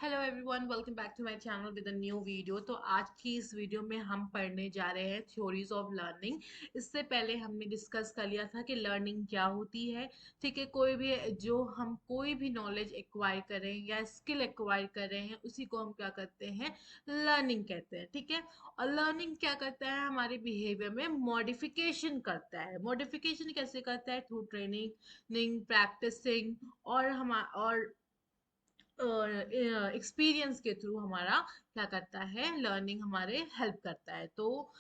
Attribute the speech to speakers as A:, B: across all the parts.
A: Hello everyone, welcome back to my channel with a new video. तो आज की इस वीडियो में हम पढ़ने जा रहे हैं थ्योरीज ऑफ लर्निंग। इससे पहले हमने डिस्कस कर लिया था कि लर्निंग क्या होती है। ठीक है, कोई भी नॉलेज एक्वायर कर रहे हैं या स्किल एक्वायर कर रहे हैं उसी को हम क्या करते हैं, लर्निंग कहते हैं। ठीक है, और लर्निंग क्या करता है, हमारे बिहेवियर में मॉडिफिकेशन करता है। मॉडिफिकेशन कैसे करता है? थ्रू ट्रेनिंग, प्रैक्टिसिंग और एक्सपीरियंस के थ्रू हमारा क्या करता है, लर्निंग हमारे हेल्प करता है। तो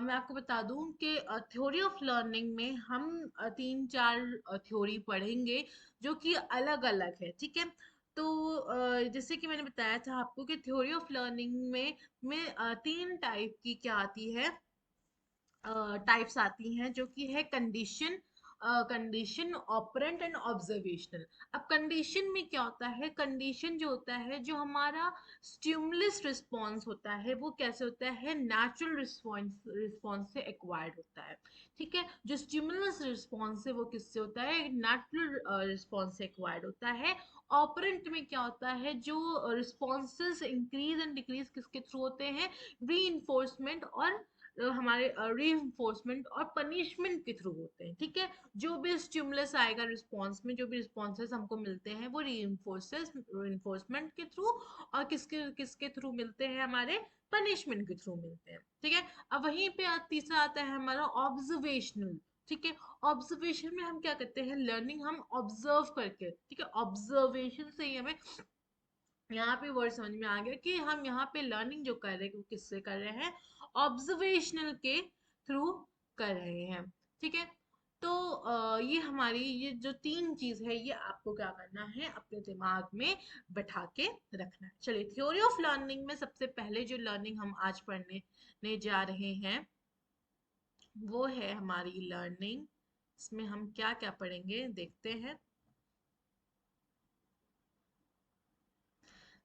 A: मैं आपको बता दूं कि थ्योरी ऑफ लर्निंग में हम तीन चार थ्योरी पढ़ेंगे जो कि अलग अलग है। ठीक है, तो जैसे कि मैंने बताया था आपको कि थ्योरी ऑफ लर्निंग में तीन टाइप की क्या आती है, टाइप्स आती हैं, जो कि है कंडीशन, ऑपरेंट एंड ऑब्जर्वेशनल। अब कंडीशन में क्या होता है? कंडीशन जो होता है, जो हमारा स्टिमुलस रिस्पॉन्स होता है, वो कैसे होता है, नेचुरल रिस्पॉन्स से एक्वायर्ड होता है। ठीक है, जो स्टिमुलस रिस्पॉन्स है वो किससे होता है, नेचुरल रिस्पॉन्स से एक्वायर्ड होता है। ऑपरेंट में क्या होता है, जो रिस्पॉन्सेस इंक्रीज एंड डिक्रीज किसके थ्रू होते हैं, री और हमारे रीइंफोर्समेंट और पनिशमेंट के थ्रू होते हैं। ठीक है, जो भी स्टिमुलस आएगा रिस्पॉन्स में, जो भी रिस्पॉन्सेस हमको मिलते हैं वो रीइंफोर्समेंट के थ्रू और किसके किसके थ्रू मिलते हैं, हमारे पनिशमेंट के थ्रू मिलते हैं। ठीक है, अब वहीं पे तीसरा आता है हमारा ऑब्जर्वेशनल। ठीक है, ऑब्जर्वेशन में हम क्या करते हैं, लर्निंग हम ऑब्जर्व करके, ठीक है, ऑब्जर्वेशन से ही हमें यहाँ पे वर्ड समझ में आ गया कि हम यहाँ पे लर्निंग जो कर रहे हैं वो किससे कर रहे हैं, ऑब्जर्वेशनल के थ्रू कर रहे हैं। ठीक है, तो ये जो तीन चीज है ये आपको क्या करना है, अपने दिमाग में बैठा के रखना है। चलिए, थ्योरी ऑफ लर्निंग में सबसे पहले जो लर्निंग हम आज पढ़ने जा रहे हैं वो है हमारी लर्निंग। इसमें हम क्या क्या पढ़ेंगे देखते हैं।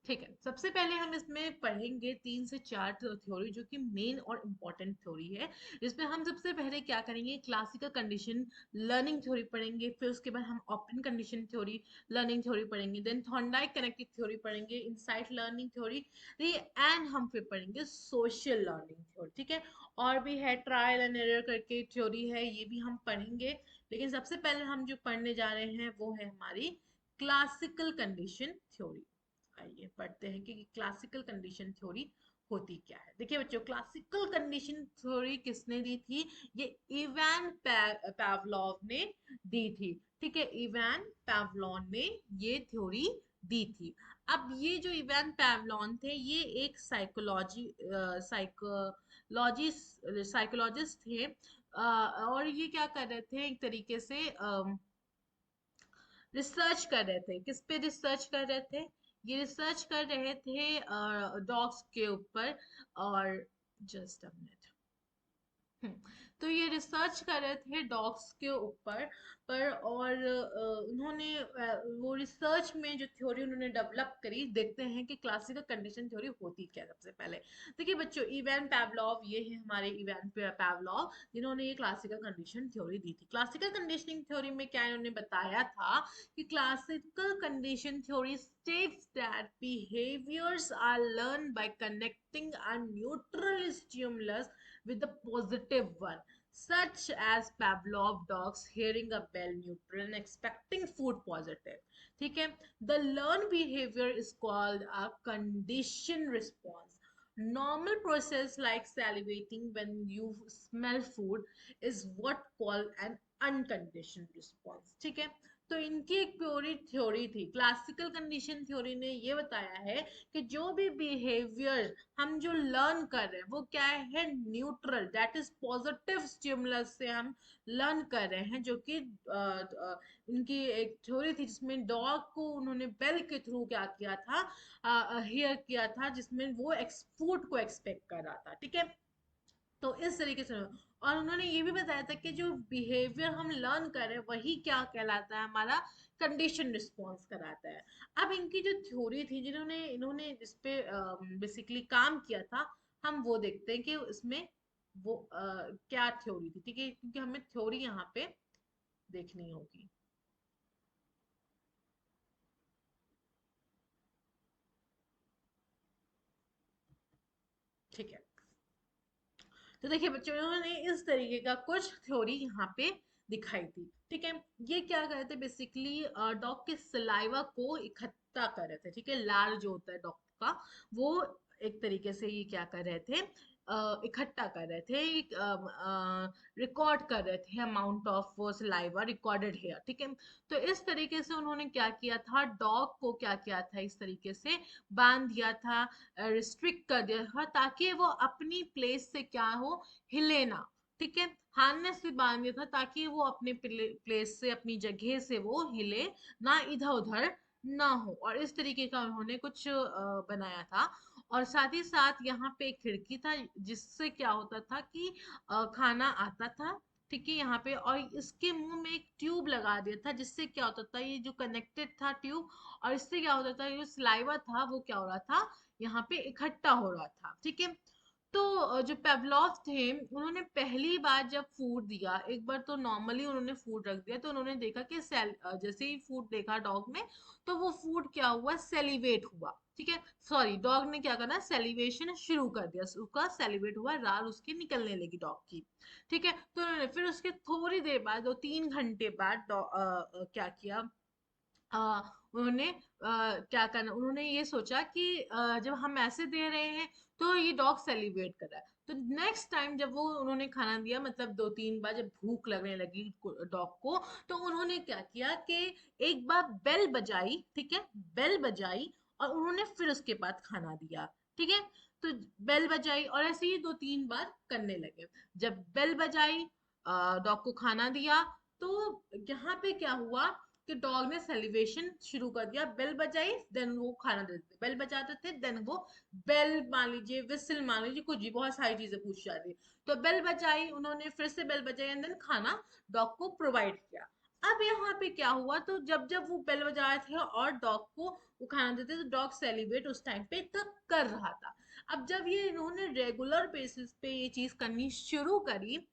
A: ठीक है, सबसे पहले हम इसमें पढ़ेंगे तीन से चार थ्योरी जो कि मेन और इम्पोर्टेंट थ्योरी है। जिसमें हम सबसे पहले क्या करेंगे, क्लासिकल कंडीशन लर्निंग थ्योरी पढ़ेंगे, फिर उसके बाद हम open condition theory learning theory पढ़ेंगे, देन थॉर्नडाइक कनेक्टेड थ्योरी पढ़ेंगे, इनसाइट लर्निंग थ्योरी एंड हम फिर पढ़ेंगे सोशल लर्निंग थ्योरी। ठीक है, और भी है ट्रायल एंड एरर करके थ्योरी है, ये भी हम पढ़ेंगे। लेकिन सबसे पहले हम जो पढ़ने जा रहे हैं वो है हमारी क्लासिकल कंडीशन थ्योरी। आइए पढ़ते हैं कि क्लासिकल कंडीशन थ्योरी होती क्या है। देखिए बच्चों, क्लासिकल कंडीशन थ्योरी किसने दी थी, ये इवान पावलोव ने दी थी। ठीक है, इवान पावलोव ने ये थ्योरी दी थी। अब ये जो इवान पावलोन थे, ये एक साइकोलॉजिस्ट थे। और ये क्या कर रहे थे, एक तरीके से रिसर्च कर रहे थे। किस पे रिसर्च कर रहे थे, ये रिसर्च कर रहे थे डॉग्स के ऊपर। और जस्ट अ मिनट। तो ये रिसर्च कर रहे थे डॉग्स के ऊपर पर, और उन्होंने वो रिसर्च में जो थ्योरी उन्होंने डेवलप करी, देखते हैं कि क्लासिकल कंडीशन थ्योरी होती क्या है। सबसे पहले देखिए बच्चों, इवान पावलोव, ये है हमारे इवान पावलोव, जिन्होंने ये क्लासिकल कंडीशन थ्योरी दी थी। क्लासिकल कंडीशनिंग थ्योरी में क्या इन्होंने बताया था कि classical condition theory states that behaviors are learned by connecting a neutral stimulus with a positive one, such as Pavlov dogs hearing a bell neutral and expecting food positive. ठीक है, the learned behavior is called a condition response. Normal process like salivating when you smell food is what called an unconditioned response. ठीक है, तो इनकी एक puree theory थी। Classical condition theory ने ये बताया है कि जो भी बिहेवियर हम जो लर्न कर रहे हैं वो क्या है, neutral, that is positive stimulus से हम लर्न कर रहे हैं। जो कि उनकी एक थ्योरी थी जिसमें डॉग को उन्होंने बेल के थ्रू क्या किया था, हियर किया था, जिसमें वो फूड को एक्सपेक्ट कर रहा था। ठीक है, तो इस तरीके से। और उन्होंने ये भी बताया था कि जो बिहेवियर हम लर्न कर रहे हैं वही क्या कहलाता है, हमारा कंडीशन रिस्पॉन्स कराता है। अब इनकी जो थ्योरी थी, जिन्होंने इन्होंने जिस पे बेसिकली काम किया था, हम वो देखते हैं कि इसमें वो क्या थ्योरी थी। ठीक है, क्योंकि हमें थ्योरी यहाँ पे देखनी होगी। ठीक है। तो देखिए बच्चों, इन्होंने इस तरीके का कुछ थ्योरी यहाँ पे दिखाई थी। ठीक है, ये क्या कर रहे थे बेसिकली, डॉग के सलाइवा को इकट्ठा कर रहे थे। ठीक है, लार जो होता है डॉग का, वो एक तरीके से ये क्या कर रहे थे, इकट्ठा कर रहे थे, रिकॉर्ड कर रहे थे amount of saliva recorded here. ठीक है, तो इस तरीके से उन्होंने क्या किया था, डॉग को क्या किया था, इस तरीके से बांध दिया था, रिस्ट्रिक्ट कर दिया था, ताकि वो अपनी प्लेस से क्या हो, हिले ना। ठीक है, हार्नेस से बांध दिया था ताकि वो अपने प्लेस से, अपनी जगह से वो हिले ना, इधर उधर ना हो। और इस तरीके का उन्होंने कुछ बनाया था। और साथ ही साथ यहाँ पे एक खिड़की था, जिससे क्या होता था कि खाना आता था। ठीक है, यहाँ पे, और इसके मुंह में एक ट्यूब लगा दिया था, जिससे क्या होता था, ये जो कनेक्टेड था ट्यूब, और इससे क्या होता था, ये जो सलाइवा था वो क्या हो रहा था, यहाँ पे इकट्ठा हो रहा था। ठीक है, तो जो पेवलॉव थे, उन्होंने पहली बार जब फूड दिया, एक बार तो नॉर्मली उन्होंने फूड रख दिया, तो उन्होंने देखा कि जैसे ही फूड देखा डॉग ने, तो वो फूड क्या हुआ, सेलिवेट हुआ। ठीक है, सॉरी, डॉग ने क्या करना, सेलिवेशन शुरू कर दिया, उसका सेलिवेट हुआ, रार उसकी निकलने लगी डॉग की। ठीक है, तो उन्होंने फिर उसके थोड़ी देर बाद, 2-3 घंटे बाद क्या किया, आ, उन्होंने क्या करना, उन्होंने ये सोचा कि जब हम ऐसे दे रहे हैं तो ये डॉग सेलिब्रेट कर रहा है, तो नेक्स्ट टाइम जब वो उन्होंने खाना दिया, मतलब 2-3 बार जब भूख लगने लगी डॉग को, तो उन्होंने क्या किया कि एक बार बेल बजाई। ठीक है, बेल बजाई, और उन्होंने फिर उसके बाद खाना दिया। ठीक है, तो बेल बजाई और ऐसे ही 2-3 बार करने लगे। जब बेल बजाई, डॉग को खाना दिया, तो यहाँ पे क्या हुआ कि डॉग ने सेलिब्रेशन शुरू कर दिया। बेल बजाई, देन वो खाना देते थे, बेल बजाते थे, देन वो बेल मान लीजिए, विसिल मान लीजिए, कुछ भी, बहुत सारी चीजें पूछ जाती। तो बेल बजाई, उन्होंने फिर से बेल बजाई, एंड देन खाना डॉग को प्रोवाइड किया। अब यहाँ पे क्या हुआ, तो जब जब वो बेल बजा रहे थे और डॉग को वो खाना देते, तो डॉग सेलिब्रेट उस टाइम पे तक कर रहा था। अब जब ये इन्होंने रेगुलर बेसिस पे ये चीज करनी शुरू करी,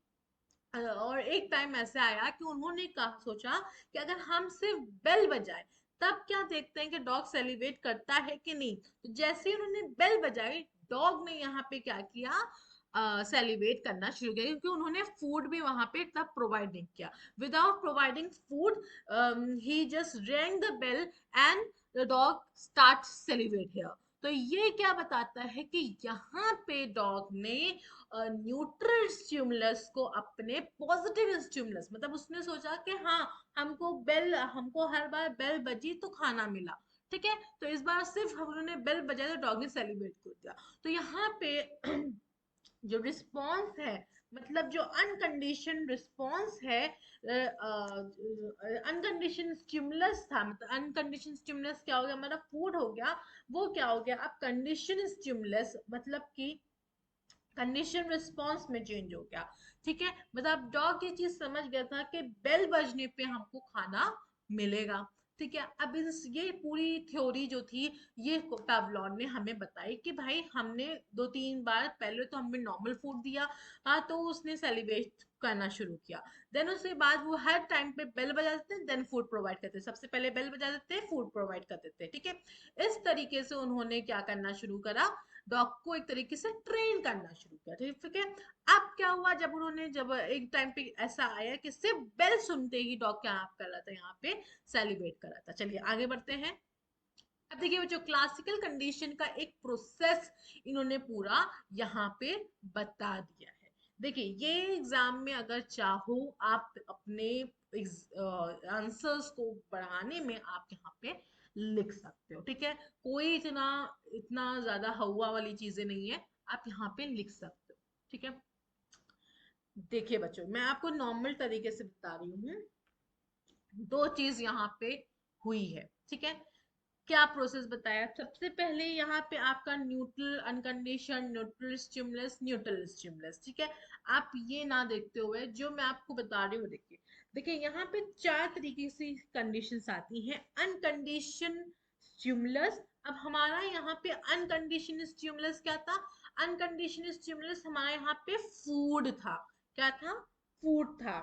A: और एक टाइम ऐसे आया कि उन्होंने कहा, सोचा कि अगर हम सिर्फ बेल बजाए, तब क्या देखते हैं कि डॉग सेलिब्रेट करता है कि नहीं। तो जैसे ही उन्होंने बेल बजाई, डॉग ने यहाँ पे क्या किया, सेलिब्रेट करना शुरू किया, क्योंकि उन्होंने फूड भी वहां पे तब प्रोवाइड नहीं किया। Without providing food, he just rang the bell, and the dog start salivate here. तो ये क्या बताता है कि यहाँ पे डॉग ने न्यूट्रल स्टिमुलस को अपने पॉजिटिव स्टिमुलस, मतलब उसने सोचा कि हाँ, हमको हर बार बेल बजी तो खाना मिला। ठीक है, तो इस बार सिर्फ हम उन्होंने बेल बजाया, तो डॉग ने सेलिब्रेट कर दिया। तो यहाँ पे जो रिस्पॉन्स है, मतलब जो अनकंडीशन रिस्पॉन्स है, अनकंडीशन स्टिमुलस था, मतलब अनकंडीशन स्टिमुलस क्या हो गया, हमारा फूड हो गया, वो क्या हो गया, अब कंडीशन स्टिमुलस, मतलब कि कंडीशन रिस्पॉन्स में चेंज हो गया। ठीक है, मतलब डॉग ये चीज समझ गया था कि बेल बजने पे हमको खाना मिलेगा। ठीक है, अब इस ये पूरी थ्योरी जो थी, ये पेवलॉन ने हमें बताई कि भाई, हमने 2-3 बार, पहले तो हमने नॉर्मल फूड दिया, हाँ, तो उसने सेलिब्रेट करना शुरू किया। देन उसके बाद वो हर टाइम पे बेल बजा देते, देन फूड प्रोवाइड करते, सबसे पहले बेल बजा देते, फूड प्रोवाइड कर देते। ठीक है, इस तरीके से उन्होंने क्या करना शुरू करा, डॉग को एक तरीके से ट्रेन करना शुरू किया। ठीक है, अब क्या हुआ, जब एक टाइम पे ऐसा आया कि सिर्फ बेल सुनते ही डॉग क्या कर रहा था, यहाँ पे सेलिब्रेट कर रहा था। चलिए आगे बढ़ते हैं। अब देखिए, जो क्लासिकल कंडीशन का एक प्रोसेस इन्होंने पूरा यहाँ पे बता दिया है। देखिए, ये एग्जाम में अगर चाहो, आप अपने आंसर्स को बढ़ाने में आप यहाँ पे लिख सकते हो। ठीक है, कोई इतना इतना ज्यादा हवा वाली चीजें नहीं है, आप यहाँ पे लिख सकते हो। ठीक है, देखिए बच्चों, मैं आपको नॉर्मल तरीके से बता रही हूँ। दो चीज यहाँ पे हुई है। ठीक है, क्या प्रोसेस बताया, सबसे पहले यहाँ पे आपका neutral, unconditioned, neutral stimulus, neutral stimulus. ठीक है, आप ये ना देखते हुए जो मैं आपको बता रही हूँ, देखिए देखिए, यहाँ पे 4 तरीके से कंडीशंस आती हैं। अनकंडीशन स्टिमुलस, अब हमारा यहाँ पे अनकंडीशन स्टिमुलस क्या था, अनकंडीशन स्टिमुलस हमारा यहाँ पे फूड था। क्या था, फूड था।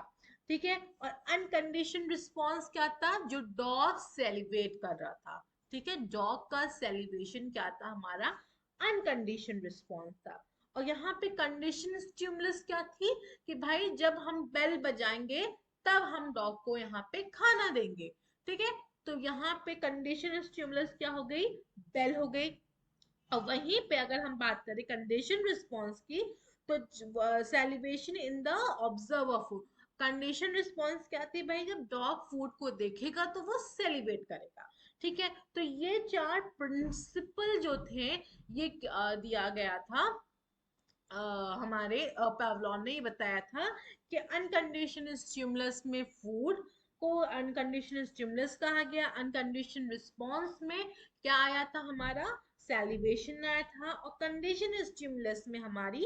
A: ठीक है, और अनकंडीशन रिस्पॉन्स क्या था, जो डॉग सेलिब्रेट कर रहा था। ठीक है, डॉग का सेलिब्रेशन क्या था, हमारा अनकंडीशन रिस्पॉन्स था। और यहाँ पे कंडीशन स्टिमुलस क्या थी कि भाई जब हम बेल बजाएंगे तब हम डॉग को यहाँ पे खाना देंगे। ठीक है, तो यहाँ पे कंडीशन स्टिमुलस क्या हो गई, बेल हो गई। और वहीं पे अगर हम बात करें कंडीशन रिस्पॉन्स की, तो celebration in the observer food. Condition response क्या थी भाई, जब डॉग फूड को देखेगा तो वो सेलिब्रेट करेगा। ठीक है, तो ये चार प्रिंसिपल जो थे ये दिया गया था। हमारे पावलोन ने ये बताया था कि अनकंडीशनल स्टिमुलस में फूड को अनकंडीशनल स्टिमुलस कहा गया, अनकंडीशनल रिस्पॉन्स में क्या आया था हमारा, सैलिवेशन आया था। और कंडीशनल स्टिमुलस में हमारी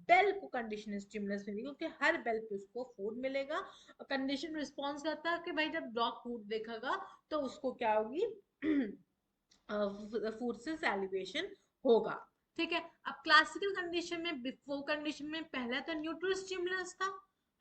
A: बेल को कंडीशनल स्टिमुलस मिलेगी क्योंकि हर बेल पे उसको फूड मिलेगा। और कंडीशन रिस्पॉन्स कहता है कि भाई जब डॉग फूड देखेगा तो उसको क्या होगी फूड से सैलिवेशन होगा। ठीक है, अब क्लासिकल कंडीशन में, बिफोर कंडीशन में पहला तो न्यूट्रल स्टिमुलस था,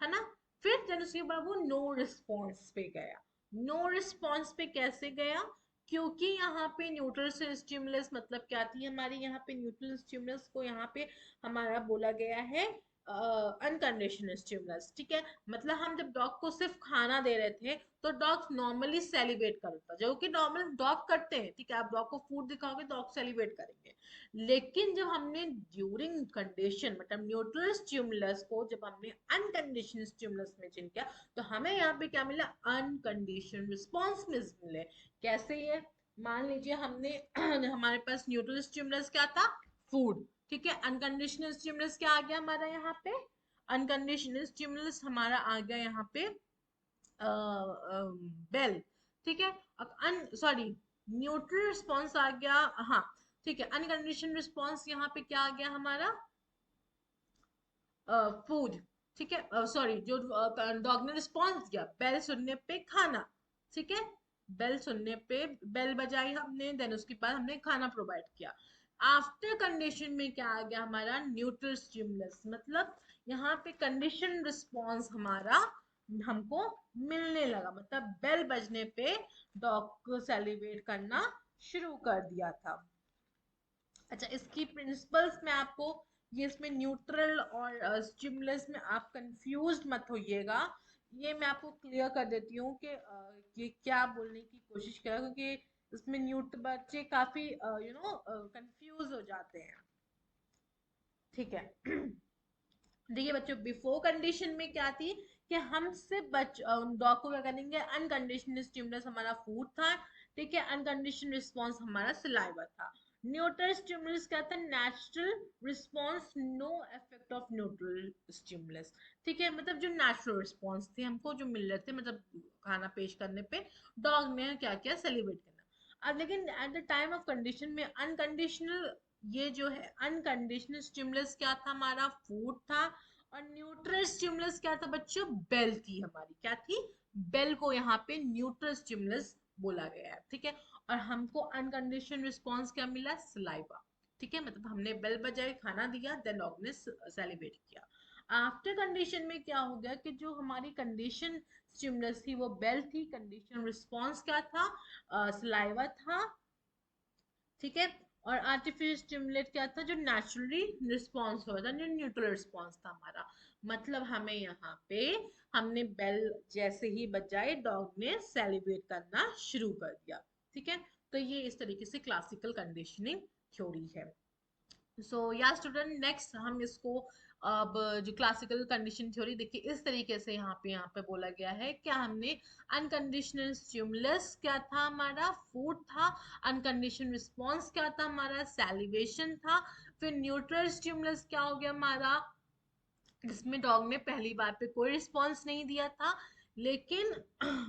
A: है ना। फिर जब उसके बाद वो नो रिस्पॉन्स पे गया। नो रिस्पॉन्स पे कैसे गया, क्योंकि यहाँ पे न्यूट्रल स्टिमुलस मतलब क्या थी हमारी, यहाँ पे न्यूट्रल स्टिमुलस को यहाँ पे हमारा बोला गया है अनकंडीशनल स्टिमुलस। ठीक है, मतलब हम जब डॉग को सिर्फ खाना दे रहे थे तो डॉग नॉर्मली सेलिब्रेट करता, जो कि नॉर्मल डॉग करते हैं। ठीक है, आप डॉग को फूड दिखाओगे डॉग सेलिब्रेट करेंगे। लेकिन जब हमने ड्यूरिंग कंडीशन मतलब न्यूट्रल स्टिमुलस को जब हमने अनकंडीशनल स्टिमुलस में चेंज किया, तो हमें यहाँ पे क्या मिला, अनकंडीशनल रिस्पॉन्स मिले। कैसे ये, मान लीजिए हमने हमारे पास न्यूट्रल स्टिमुलस क्या था, फूड। ठीक है, अनकंडीशनल स्टिमुलस क्या आ गया हमारा यहाँ पे, अनकंडीशनल स्टिमुलस हमारा आ गया यहाँ पे बेल। ठीक है, अब अन सॉरी न्यूट्रल रिस्पॉन्स आ गया, हाँ ठीक है, अनकंडीशनल रिस्पॉन्स यहाँ पे क्या आ गया हमारा, फूड। ठीक है, सॉरी जो डॉग ने रिस्पॉन्स दिया बेल सुनने पे खाना। ठीक है, बेल सुनने पे बेल बजाई हमने, देन उसके बाद हमने खाना प्रोवाइड किया। आफ्टर कंडीशन में क्या आ गया हमारा, न्यूट्रल स्टिमुलस, मतलब यहाँ पे कंडीशन रिस्पॉन्स हमारा हमको मिलने लगा, मतलब बेल बजने पे डॉग को सेलिब्रेट करना शुरू कर दिया था। अच्छा, इसकी प्रिंसिपल्स में आपको, ये इसमें न्यूट्रल और स्टिमुलस में आप कंफ्यूज मत होइएगा। ये मैं आपको क्लियर कर देती हूँ कि ये क्या बोलने की कोशिश करा, क्योंकि इसमें न्यूट बच्चे काफी कंफ्यूज हो जाते हैं। ठीक है, देखिए बच्चों, बिफोर कंडीशन में क्या थी कि हम सिर्फ डॉग को क्या करेंगे, अनकंडीशनल स्टिमुलस हमारा फूड था। ठीक है, अनकंडीशनल रिस्पॉन्स हमारा सलाइवा था। न्यूट्रल स्टिमुलस क्या था, natural response, no effect of neutral stimulus. ठीक है, मतलब जो नेचुरल रिस्पॉन्स थे हमको जो मिल रहे थे, मतलब खाना पेश करने पे डॉग ने क्या किया, सेलिब्रेट करना। अब लेकिन at the time of condition में अनकंडीशनल, ये जो है अनकंडीशनल स्टिमुलस क्या था हमारा, फूड था। और न्यूट्रल स्टिमुलस क्या था बच्चों, बेल थी हमारी, क्या थी, बेल को यहाँ पे न्यूट्रल स्टिमुलस बोला गया है। ठीक है, और हमको अनकंडीशनल रिस्पॉन्स क्या मिला, सलाइवा। ठीक है, मतलब हमने बेल बजाई, खाना दिया, देन डॉग ने सेलिब्रेट किया। आफ्टर कंडीशन में क्या हो गया कि जो हमारी कंडीशन स्टिमुलस थी वो बेल थी, कंडीशन रिस्पॉन्स क्या था, सलाइवा था। ठीक है, और आर्टिफिशियल स्टिमुलेट क्या था, जो नेचुरली रिस्पॉन्स हो था, जो न्यूट्रल रिस्पॉन्स था हमारा। मतलब हमें यहाँ पे हमने बेल जैसे ही बजाए डॉग ने सेलिब्रेट करना शुरू कर दिया। ठीक है, तो ये इस तरीके से क्लासिकल कंडीशनिंग थ्योरी है। सो या स्टूडेंट, नेक्स्ट हम इसको, अब जो क्लासिकल कंडीशन थ्योरी देखिए इस तरीके से यहाँ पे बोला गया है, क्या हमने अनकंडीशनल स्टिमुलस क्या था हमारा, फूड था। अनकंडीशनल रिस्पॉन्स क्या था हमारा, सैलिवेशन था। फिर न्यूट्रल स्टिमुलस क्या हो गया हमारा, जिसमें डॉग ने पहली बार पे कोई रिस्पॉन्स नहीं दिया था, लेकिन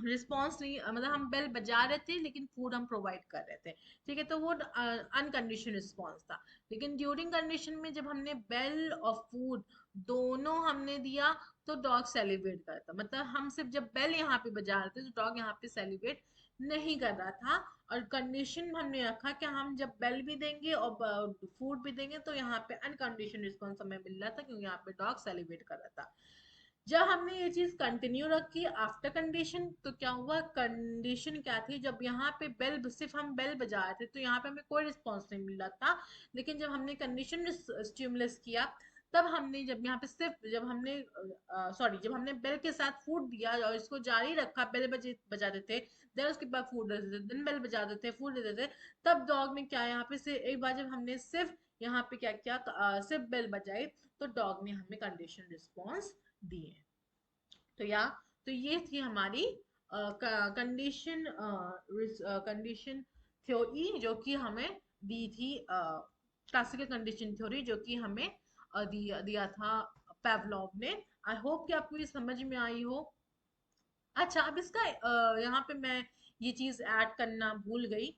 A: रिस्पॉन्स नहीं, मतलब हम बेल बजा रहे थे लेकिन फूड हम प्रोवाइड कर रहे थे। ठीक है, तो वो अनकंडीशनल रिस्पॉन्स था। लेकिन ड्यूरिंग कंडीशन में जब हमने बेल और फूड दोनों हमने दिया तो डॉग सेलिब्रेट करता, मतलब हम सिर्फ जब बेल यहाँ पे बजा रहे थे तो डॉग यहाँ पे सेलिब्रेट नहीं कर रहा था। और कंडीशन हमने रखा कि हम जब बेल भी देंगे और फूड भी देंगे तो यहाँ पे अनकंडीशनल रिस्पॉन्स हमें मिल रहा था, क्योंकि यहाँ पे डॉग सेलिब्रेट कर रहा था। जब हमने ये चीज कंटिन्यू रखी आफ्टर कंडीशन, तो क्या हुआ, कंडीशन क्या थी, जब यहाँ पे बेल, सिर्फ हम बेल बजा रहे थे तो यहाँ पे हमें कोई रिस्पॉन्स नहीं मिल रहा था। लेकिन जब हमने कंडीशन स्टिमुलस किया, तब हमने, जब यहाँ पे सिर्फ जब हमने सॉरी, जब हमने बेल के साथ फूड दिया और इसको जारी रखा, बेल बजाते थे, देन उसके बाद फूड देते थे, देन बेल बजाते थे, फूड देते थे, तब डॉग ने क्या, यहाँ पे से एक बार जब हमने सिर्फ यहाँ पे क्या किया, सिर्फ बेल बजाई, तो डॉग ने हमें कंडीशन रिस्पॉन्स दिए। तो या तो ये थी हमारी कंडीशन कंडीशन थ्योरी जो कि हमें दी थी, क्लासिकल कंडीशन थ्योरी जो कि हमें दिया था पेवलॉव ने। आई होप कि आपको ये समझ में आई हो। अच्छा, अब इसका यहाँ पे मैं ये चीज ऐड करना भूल गई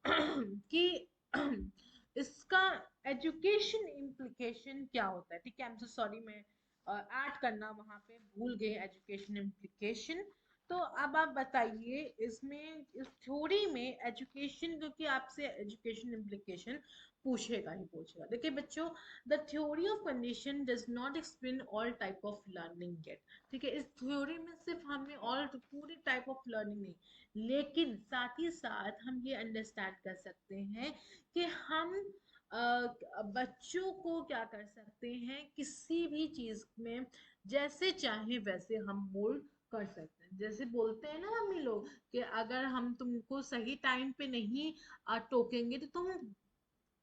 A: कि इसका एजुकेशन इम्प्लीकेशन क्या होता है। ठीक है, आई एम सो सॉरी, मैं ऐड करना वहां पे भूल गए एजुकेशन इम्प्लीकेशन। तो अब आप बताइए इसमें, इस थ्योरी में एजुकेशन, क्योंकि आपसे एजुकेशन इम्प्लीकेशन पूछेगा ही पूछेगा। देखिए बच्चों, the theory of condition does not explain all type of learning yet. ठीक है, इस थ्योरी में सिर्फ हमने ऑल पूरी टाइप ऑफ लर्निंग नहीं, लेकिन साथ ही साथ हम ये अंडरस्टैंड कर सकते हैं कि हम बच्चों को क्या कर सकते हैं, किसी भी चीज में जैसे चाहे वैसे हम मोल्ड कर सकते हैं। जैसे बोलते हैं ना हम लोग कि अगर हम तुमको सही टाइम पे नहीं टोकेंगे तो तुम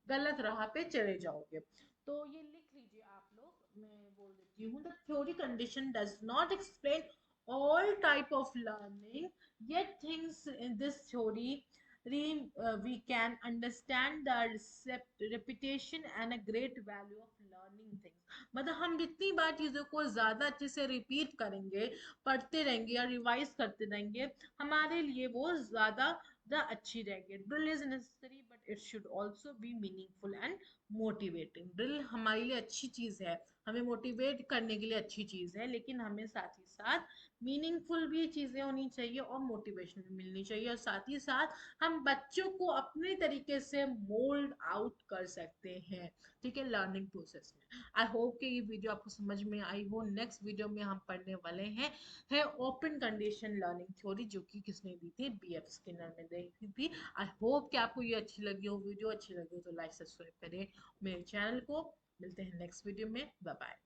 A: गलत राह पे चले जाओगे। तो ये लिख लीजिए आप लोग, मैं बोल देती हूँ, the theory condition does not explain all type of learning, yet things in this theory we can understand the repetition and a great value of learning things। मतलब हम जितनी बार चीजों को ज्यादा अच्छे से रिपीट करेंगे, पढ़ते रहेंगे या रिवाइज करते रहेंगे, हमारे लिए वो ज्यादा अच्छी रहेगी। Drill is necessary but it should also be meaningful and motivating. Drill हमारे लिए अच्छी चीज है, हमें मोटिवेट करने के लिए अच्छी चीज है, लेकिन हमें साथ ही साथ मीनिंगफुल भी चीजें होनी चाहिए और मोटिवेशन भी मिलनी चाहिए। और साथ ही साथ हम बच्चों को अपने तरीके से मोल्ड आउट कर सकते हैं, ठीक है, लर्निंग प्रोसेस में। आई होप कि ये वीडियो आपको समझ में आई हो। नेक्स्ट वीडियो में हम पढ़ने वाले हैं है ओपन कंडीशन लर्निंग थ्योरी, जो कि किसने दी थी, बीएफ स्किनर ने दी थी। आई होप कि आपको ये अच्छी लगी हो, वीडियो अच्छी लगी हो तो लाइक सब्सक्राइब करें मेरे चैनल को। मिलते हैं नेक्स्ट वीडियो में, बाय बाय।